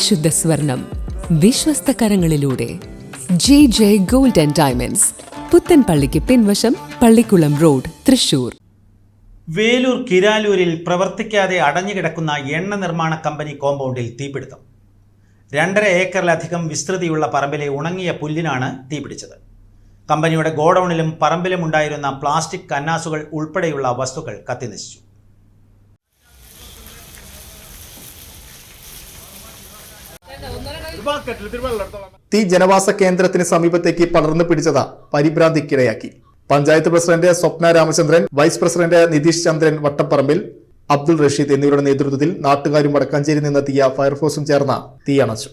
പരിശുദ്ധ സ്വർണം വിശ്വസ്ത കരങ്ങളിലൂടെ JJ Gold and Diamonds, പുത്തൻപള്ളിക്ക് പിൻവശം, പള്ളിക്കുളം റോഡ്, തൃശൂർ. വേലൂർ കിരാലൂരിൽ പ്രവർത്തിക്കാതെ അടഞ്ഞുകിടക്കുന്ന എണ്ണ നിർമ്മാണ കമ്പനി കോമ്പൗണ്ടിൽ തീപിടുത്തം. 2.5 ഏക്കറിലധികം വിസ്തൃതിയുള്ള പറമ്പിലെ ഉണങ്ങിയ പുല്ലിനാണ് തീപിടിച്ചത്. കമ്പനിയുടെ ഗോഡൌണിലും പറമ്പിലും ഉണ്ടായിരുന്ന പ്ലാസ്റ്റിക് കന്നാസുകൾ ഉൾപ്പെടെയുള്ള വസ്തുക്കൾ കത്തിനശിച്ചു. തീ ജനവാസ കേന്ദ്രത്തിന് സമീപത്തേക്ക് പടർന്നു പിടിച്ചത് പരിഭ്രാന്തിക്കിടയാക്കി. പഞ്ചായത്ത് പ്രസിഡന്റ് സ്വപ്ന രാമചന്ദ്രൻ, വൈസ് പ്രസിഡന്റ് നിതീഷ് ചന്ദ്രൻ വട്ടപ്പറമ്പിൽ, അബ്ദുൾ റഷീദ് എന്നിവരുടെ നേതൃത്വത്തിൽ നാട്ടുകാരും വടക്കാഞ്ചേരി നിന്നെത്തിയ ഫയർഫോഴ്സും ചേർന്ന് തീയണച്ചു.